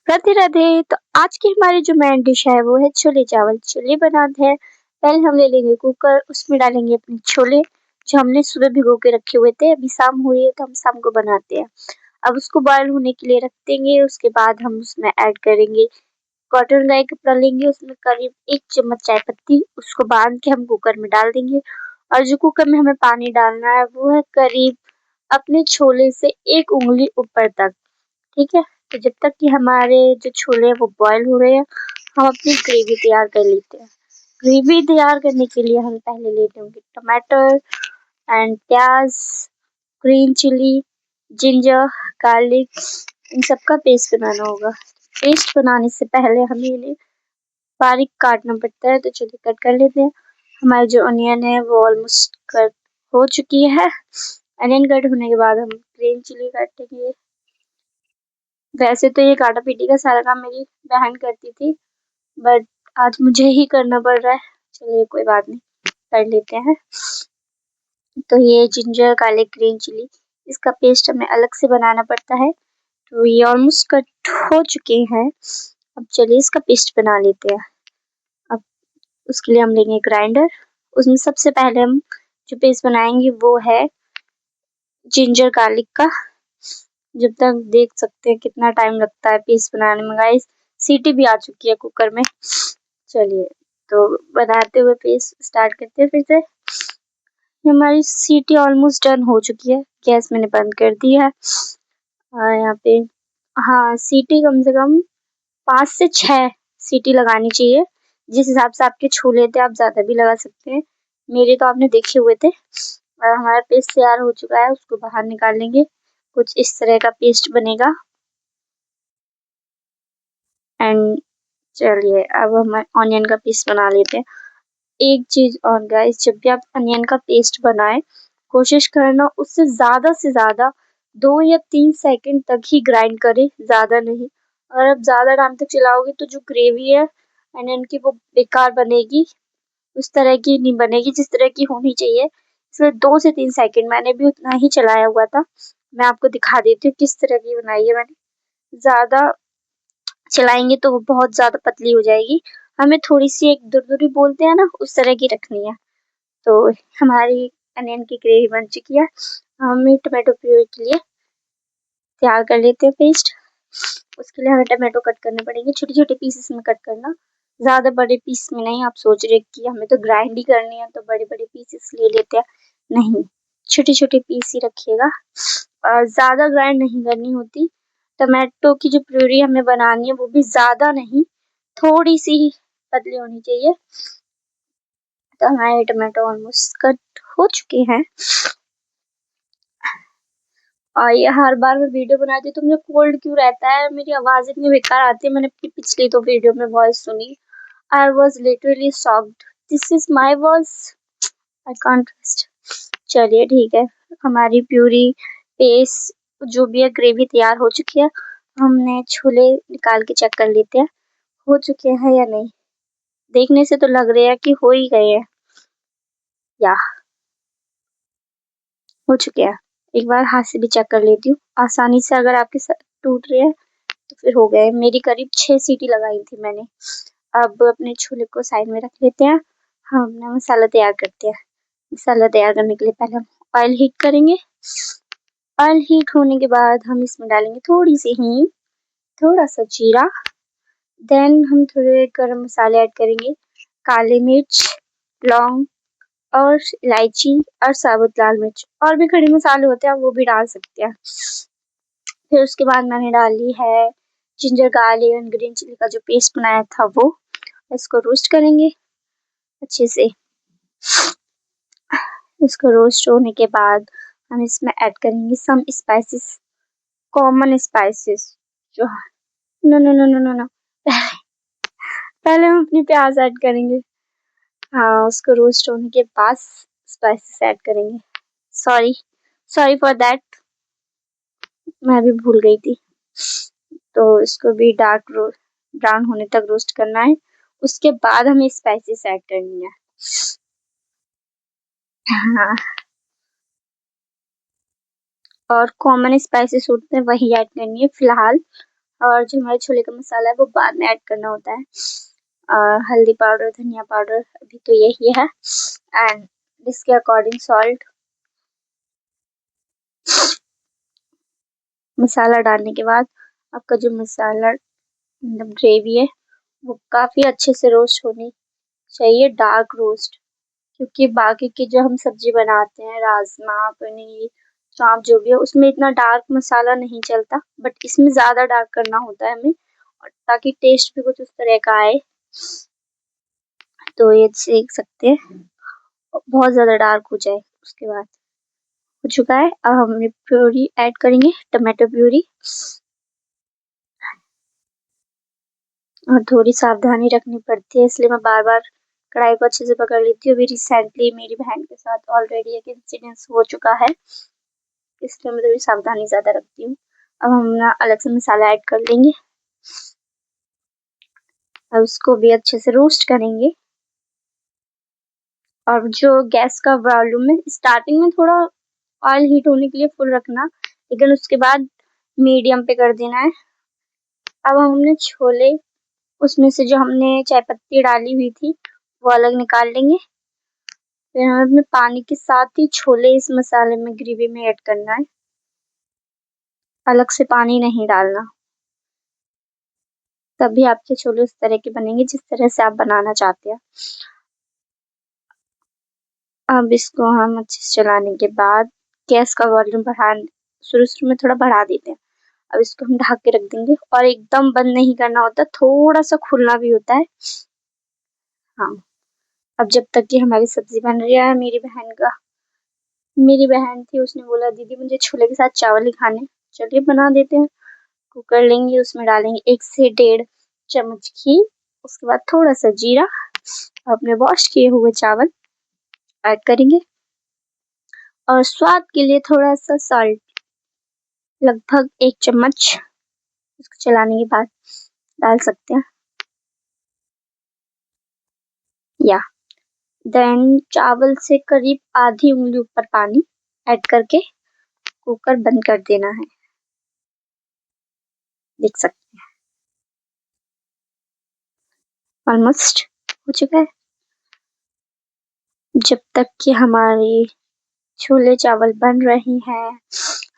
राधे राधे। तो आज की हमारी जो मेन डिश है वो है छोले चावल। छोले बनाते हैं, पहले हम ले लेंगे कुकर, उसमें डालेंगे अपने छोले जो हमने सुबह भिगो के रखे हुए थे। अभी शाम हो रही है तो हम शाम को बनाते हैं। अब उसको बॉयल होने के लिए रख देंगे। उसके बाद हम उसमें ऐड करेंगे कॉटन का एक कपड़ा लेंगे, उसमें करीब 1 चम्मच चाय पत्ती, उसको बांध के हम कुकर में डाल देंगे। और जो कुकर में हमें पानी डालना है वो है करीब अपने छोले से 1 उंगली ऊपर तक। ठीक है, तो जब तक कि हमारे जो छोले हैं वो बॉयल हो रहे हैं, हम अपनी ग्रेवी तैयार कर लेते हैं। ग्रेवी तैयार करने के लिए हम पहले लेते होंगे टमाटर एंड प्याज, ग्रीन चिली, जिंजर, गार्लिक, इन सबका पेस्ट बनाना होगा। पेस्ट बनाने से पहले हमें इन्हें बारीक काटना पड़ता है, तो चलिए कट कर लेते हैं। हमारी जो अनियन है वो ऑलमोस्ट कट हो चुकी है। अनियन कट होने के बाद हम ग्रीन चिली काटेंगे। वैसे तो ये काटा पीटी का सारा काम मेरी बहन करती थी, बट आज मुझे ही करना पड़ रहा है। चलिए कोई बात नहीं, कर लेते हैं। तो ये जिंजर, गार्लिक, ग्रीन चिली, इसका पेस्ट हमें अलग से बनाना पड़ता है। तो ये ऑलमोस्ट कट हो चुके हैं। अब चलिए इसका पेस्ट बना लेते हैं। अब उसके लिए हम लेंगे ग्राइंडर। उसमें सबसे पहले हम जो पेस्ट बनाएंगे वो है जिंजर गार्लिक का। जब तक देख सकते हैं कितना टाइम लगता है पेस्ट बनाने में गाइस। सीटी भी आ चुकी है कुकर में। चलिए तो बनाते हुए पेस्ट स्टार्ट करते हैं फिर से। हमारी सीटी ऑलमोस्ट डन हो चुकी है। गैस मैंने बंद कर दी है। और यहाँ पे हाँ, सीटी कम से कम 5 से 6 सीटी लगानी चाहिए। जिस हिसाब से आपके छोले थे आप ज्यादा भी लगा सकते हैं। मेरे तो आपने देखे हुए थे। और हमारा पेस्ट तैयार हो चुका है, उसको बाहर निकाल लेंगे। कुछ इस तरह का पेस्ट बनेगा। एंड चलिए अब हम ऑनियन का पेस्ट बना लेते हैं। एक चीज और गाइस, जब भी आप अनियन का पेस्ट बनाएं, कोशिश करना उससे से ज्यादा 2 या 3 सेकंड तक ही ग्राइंड करें, ज्यादा नहीं। और अब ज्यादा टाइम तक चलाओगे तो जो ग्रेवी है अनियन की वो बेकार बनेगी, उस तरह की नहीं बनेगी जिस तरह की होनी चाहिए। इसलिए 2 से 3 सेकंड, मैंने भी उतना ही चलाया हुआ था। मैं आपको दिखा देती हूँ किस तरह की बनाई है मैंने। ज्यादा चलाएंगे तो वो बहुत ज्यादा पतली हो जाएगी। हमें थोड़ी सी एक दुरदुरी बोलते हैं ना, उस तरह की रखनी है। तो हमारी अनियन की ग्रेवी बन चुकी है। हम टमाटो प्यूरी के लिए तैयार कर लेते हैं पेस्ट। उसके लिए हमें टमाटो कट करने पड़ेंगे, छोटे छोटे पीसेस में कट करना, ज्यादा बड़े पीस में नहीं। आप सोच रहे कि हमें तो ग्राइंड ही करनी है तो बड़े बड़े पीसेस ले लेते हैं, नहीं, छोटे छोटे पीस ही रखिएगा। और ज्यादा ग्राइंड नहीं करनी होती। टमाटो की जो प्यूरी हमें बनानी है वो भी ज्यादा नहीं, थोड़ी सी ही पतली होनी चाहिए। तो हमारे टमाटो ऑलमोस्ट कट हो चुके हैं। और ये हर बार मैं वीडियो बनाती हूँ तो मुझे कोल्ड क्यों रहता है, मेरी आवाज इतनी बेकार आती है। मैंने अपनी पिछली 2 वीडियो में वॉइस सुनी, I was literally shocked, this is my voice, I can't trust. चलिए ठीक है, हमारी प्यूरी पेस्ट जो भी है ग्रेवी तैयार हो चुकी है। हमने छोले निकाल के चेक कर लेते हैं हो चुके हैं या नहीं। देखने से तो लग रहे हैं कि हो ही गए हैं, या हो चुके हैं। एक बार हाथ से भी चेक कर लेती हूँ आसानी से, अगर आपके साथ टूट रहे हैं तो फिर हो गए। मेरी करीब 6 सीटी लगाई थी मैंने। अब अपने छोले को साइड में रख लेते हैं। हम अपना मसाला तैयार करते हैं। मसाला तैयार करने के लिए पहले हम ऑयल हीट करेंगे। ऑयल हीट होने के बाद हम इसमें डालेंगे थोड़ी सी हींग, थोड़ा सा जीरा, देन हम थोड़े गरम मसाले ऐड करेंगे, काली मिर्च, लौंग और इलायची और साबुत लाल मिर्च। और भी खड़े मसाले होते हैं, आप वो भी डाल सकते हैं। फिर उसके बाद मैंने डाली है ginger garlic and green chilli का जो पेस्ट बनाया था वो। इसको रोस्ट करेंगे अच्छे से। इसको रोस्ट होने के बाद हम इसमें ऐड करेंगे सम स्पाइसेस, कॉमन स्पाइसेस जो, no no no no no no, पहले हम अपनी प्याज ऐड करेंगे। हाँ, उसको रोस्ट होने के बाद स्पाइसेस ऐड करेंगे। सॉरी, सॉरी फॉर दैट, मैं भी भूल गई थी। तो इसको भी डार्क ब्राउन होने तक रोस्ट करना है। उसके बाद हमें स्पाइसेस ऐड करनी है। हाँ, और कॉमन स्पाइसेस होते हैं वही ऐड करनी है फिलहाल। और जो हमारे छोले का मसाला है वो बाद में ऐड करना होता है। हल्दी पाउडर, धनिया पाउडर अभी तो यही है, एंड इसके अकॉर्डिंग सॉल्ट। मसाला डालने के बाद आपका जो मसाला मतलब ग्रेवी है वो काफ़ी अच्छे से रोस्ट होनी चाहिए, डार्क रोस्ट। क्योंकि बाकी की जो हम सब्जी बनाते हैं, राजमा, पनीर, चाप जो भी है, उसमें इतना डार्क मसाला नहीं चलता, बट इसमें ज़्यादा डार्क करना होता है हमें, और ताकि टेस्ट भी कुछ उस तरह का आए। तो ये देख सकते हैं बहुत ज़्यादा डार्क हो जाए। उसके बाद हो चुका है, अब हम प्यूरी ऐड करेंगे, टमाटो प्यूरी। और थोड़ी सावधानी रखनी पड़ती है, इसलिए मैं बार-बार कढ़ाई को अच्छे से पकड़ लेती हूँ। अभी रिसेंटली मेरी बहन के साथ ऑलरेडी एक इंसिडेंस हो चुका है, इसलिए मैं थोड़ी सावधानी ज़्यादा रखती हूँ। अब हम ना अलग से मसाला ऐड कर लेंगे, अब उसको भी अच्छे से रोस्ट करेंगे। और जो गैस का वॉल्यूम है, स्टार्टिंग में थोड़ा ऑयल हीट होने के लिए फुल रखना, लेकिन उसके बाद मीडियम पे कर देना है। अब हमने छोले, उसमें से जो हमने चाय पत्ती डाली हुई थी वो अलग निकाल लेंगे। फिर हमें अपने पानी के साथ ही छोले इस मसाले में, ग्रेवी में ऐड करना है, अलग से पानी नहीं डालना। तभी आपके छोले उस तरह के बनेंगे जिस तरह से आप बनाना चाहते हैं। अब इसको हम अच्छे से चलाने के बाद गैस का वॉल्यूम शुरू में थोड़ा बढ़ा देते हैं। अब इसको हम ढक के रख देंगे, और एकदम बंद नहीं करना होता, थोड़ा सा खुलना भी होता है। हाँ, अब जब तक कि हमारी सब्जी बन रही है, मेरी बहन थी, उसने बोला दीदी मुझे छोले के साथ चावल ही खाने, चलिए बना देते हैं। कुकर लेंगे, उसमें डालेंगे 1 से 1.5 चम्मच घी, उसके बाद थोड़ा सा जीरा, अपने वॉश किए हुए चावल ऐड करेंगे, और स्वाद के लिए थोड़ा सा सॉल्ट, लगभग 1 चम्मच। इसको चलाने के बाद डाल सकते हैं, या देन चावल से करीब आधी उंगली ऊपर पानी ऐड करके कुकर बंद कर देना है। देख सकते हैं ऑलमोस्ट हो चुका है। जब तक कि हमारी छोले चावल बन रही हैं,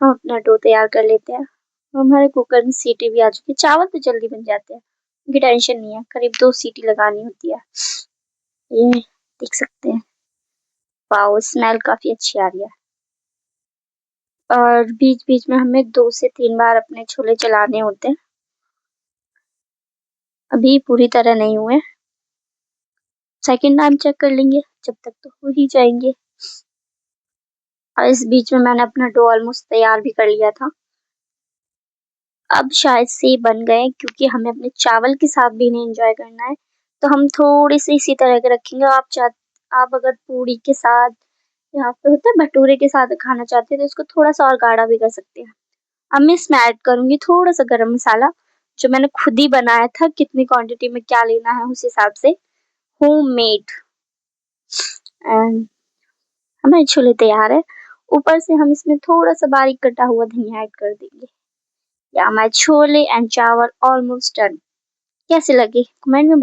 हम अपना डो तैयार कर लेते हैं। हमारे कुकर में सीटी भी आ चुकी है, चावल तो जल्दी बन जाते हैं, उनकी टेंशन नहीं है, करीब 2 सीटी लगानी होती है। ये देख सकते हैं, वाओ स्मेल काफी अच्छी आ रही है। और बीच बीच में हमें 2 से 3 बार अपने छोले चलाने होते हैं, अभी पूरी तरह नहीं हुए, सेकंड टाइम चेक कर लेंगे, जब तक तो हो ही जाएंगे। और इस बीच में मैंने अपना डो ऑलमोस्ट तैयार भी कर लिया था। अब शायद से ये बन गए, क्योंकि हमें अपने चावल के साथ भी इन्हें एंजॉय करना है, तो हम थोड़ी सी इसी तरह के रखेंगे। आप अगर पूरी के साथ या फिर होता है भटूरे के साथ खाना चाहते हैं, तो इसको थोड़ा सा और गाढ़ा भी कर सकते हैं। अब मैं इसमें ऐड करूंगी थोड़ा सा गरम मसाला, जो मैंने खुद ही बनाया था, कितनी क्वांटिटी में क्या लेना है उस हिसाब से, होममेड। एंड हमारे छोले तैयार है। ऊपर से हम इसमें थोड़ा सा बारीक कटा हुआ धनिया ऐड कर देंगे, या हमारे छोले एंड चावल ऑलमोस्ट डन। कैसे लगे कमेंट में